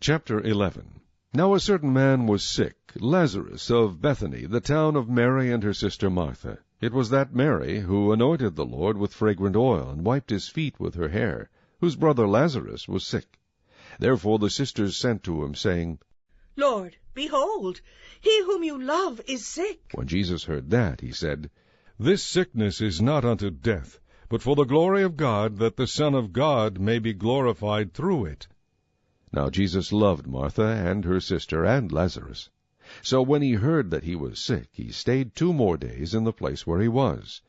Chapter 11. Now a certain man was sick, Lazarus of Bethany, the town of Mary and her sister Martha. It was that Mary who anointed the Lord with fragrant oil, and wiped his feet with her hair, whose brother Lazarus was sick. Therefore the sisters sent to him, saying, Lord, behold, he whom you love is sick. When Jesus heard that, he said, This sickness is not unto death, but for the glory of God, that the Son of God may be glorified through it. Now Jesus loved Martha and her sister and Lazarus. So when he heard that he was sick, he stayed 2 more days in the place where he was.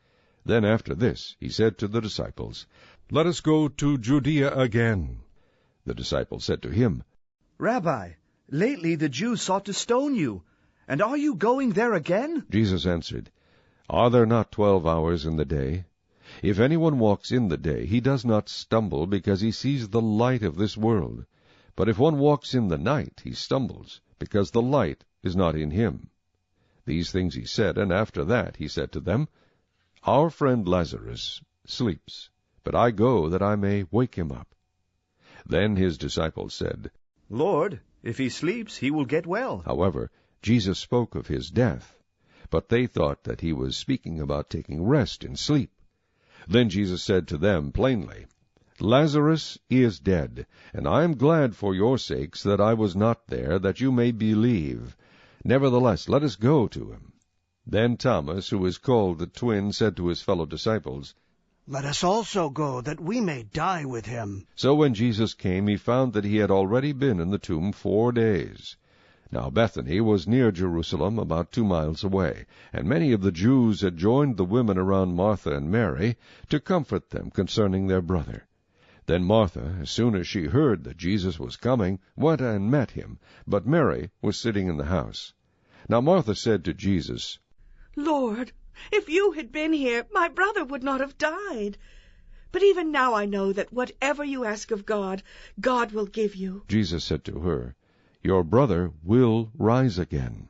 Then after this he said to the disciples, Let us go to Judea again. The disciples said to him, Rabbi, lately the Jews sought to stone you, and are you going there again? Jesus answered, Are there not 12 hours in the day? If anyone walks in the day, he does not stumble, because he sees the light of this world. But if one walks in the night, he stumbles, because the light is not in him. These things he said, and after that he said to them, Our friend Lazarus sleeps, but I go that I may wake him up. Then his disciples said, Lord, if he sleeps, he will get well. However, Jesus spoke of his death, but they thought that he was speaking about taking rest in sleep. Then Jesus said to them plainly, Lazarus is dead, and I am glad for your sakes that I was not there, that you may believe. Nevertheless, let us go to him. Then Thomas, who is called the twin, said to his fellow disciples, Let us also go, that we may die with him. So when Jesus came, he found that he had already been in the tomb 4 days. Now Bethany was near Jerusalem, about 2 miles away, and many of the Jews had joined the women around Martha and Mary to comfort them concerning their brother. Then Martha, as soon as she heard that Jesus was coming, went and met him, but Mary was sitting in the house. Now Martha said to Jesus, Lord, if you had been here, my brother would not have died. But even now I know that whatever you ask of God, God will give you. Jesus said to her, Your brother will rise again.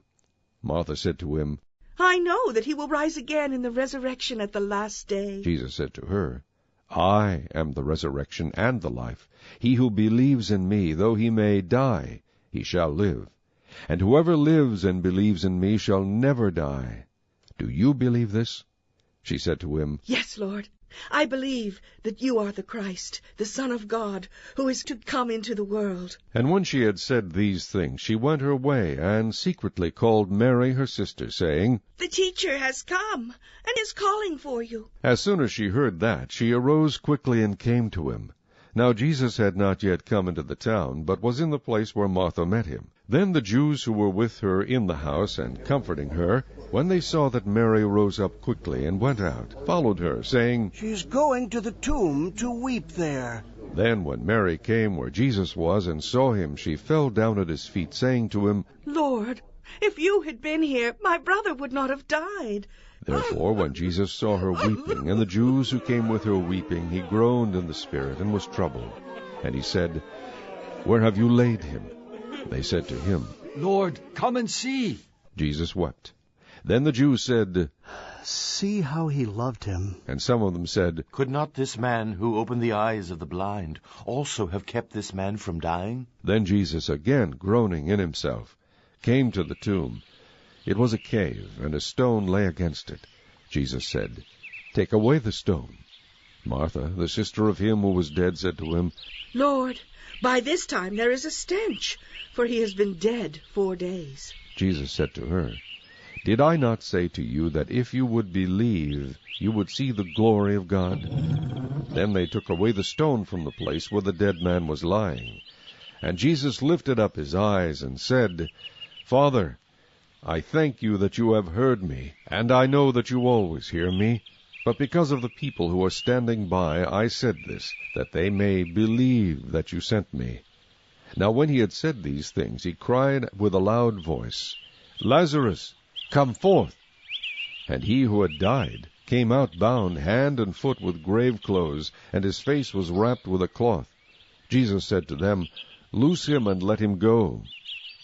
Martha said to him, I know that he will rise again in the resurrection at the last day. Jesus said to her, I am the resurrection and the life. He who believes in me, though he may die, he shall live. And whoever lives and believes in me shall never die. Do you believe this? She said to him, Yes, Lord. I believe that you are the Christ, the Son of God, who is to come into the world. And when she had said these things, she went her way, and secretly called Mary her sister, saying, The teacher has come, and is calling for you. As soon as she heard that, she arose quickly and came to him. Now Jesus had not yet come into the town, but was in the place where Martha met him. Then the Jews who were with her in the house and comforting her, when they saw that Mary rose up quickly and went out, followed her, saying, She is going to the tomb to weep there. Then when Mary came where Jesus was and saw him, she fell down at his feet, saying to him, Lord, if you had been here, my brother would not have died. Therefore, when Jesus saw her weeping, and the Jews who came with her weeping, he groaned in the spirit and was troubled. And he said, Where have you laid him? They said to him, Lord, come and see. Jesus wept. Then the Jews said, See how he loved him. And some of them said, Could not this man who opened the eyes of the blind also have kept this man from dying? Then Jesus, again groaning in himself, came to the tomb. It was a cave, and a stone lay against it. Jesus said, Take away the stone. Martha, the sister of him who was dead, said to him, Lord, by this time there is a stench, for he has been dead 4 days. Jesus said to her, Did I not say to you that if you would believe, you would see the glory of God? Then they took away the stone from the place where the dead man was lying. And Jesus lifted up his eyes and said, Father, I thank you that you have heard me, and I know that you always hear me. But because of the people who are standing by, I said this, that they may believe that you sent me. Now when he had said these things, he cried with a loud voice, Lazarus, come forth! And he who had died came out bound hand and foot with grave clothes, and his face was wrapped with a cloth. Jesus said to them, Loose him and let him go.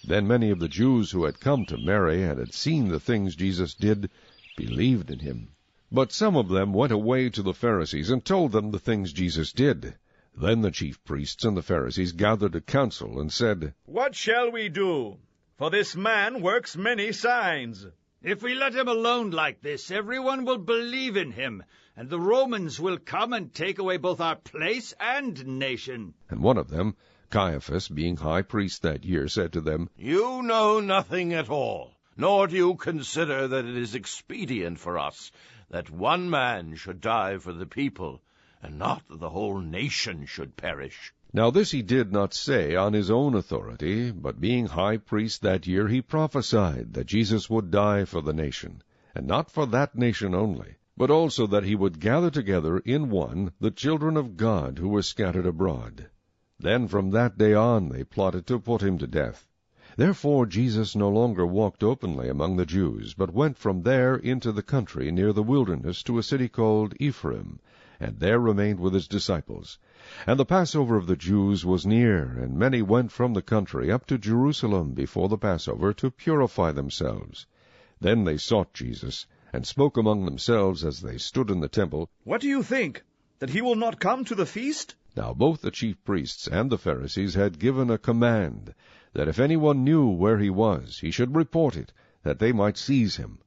Then many of the Jews who had come to Mary and had seen the things Jesus did believed in him. But some of them went away to the Pharisees and told them the things Jesus did. Then the chief priests and the Pharisees gathered a council and said, "What shall we do? For this man works many signs." If we let him alone like this, everyone will believe in him, and the Romans will come and take away both our place and nation. And one of them, Caiaphas, being high priest that year, said to them, You know nothing at all, nor do you consider that it is expedient for us that one man should die for the people, and not that the whole nation should perish. Now this he did not say on his own authority, but being high priest that year, he prophesied that Jesus would die for the nation, and not for that nation only, but also that he would gather together in one the children of God who were scattered abroad. Then from that day on they plotted to put him to death. Therefore Jesus no longer walked openly among the Jews, but went from there into the country near the wilderness to a city called Ephraim, and there remained with his disciples. And the Passover of the Jews was near, and many went from the country up to Jerusalem before the Passover to purify themselves. Then they sought Jesus, and spoke among themselves as they stood in the temple, What do you think? That he will not come to the feast? Now both the chief priests and the Pharisees had given a command that if anyone knew where he was, he should report it, that they might seize him.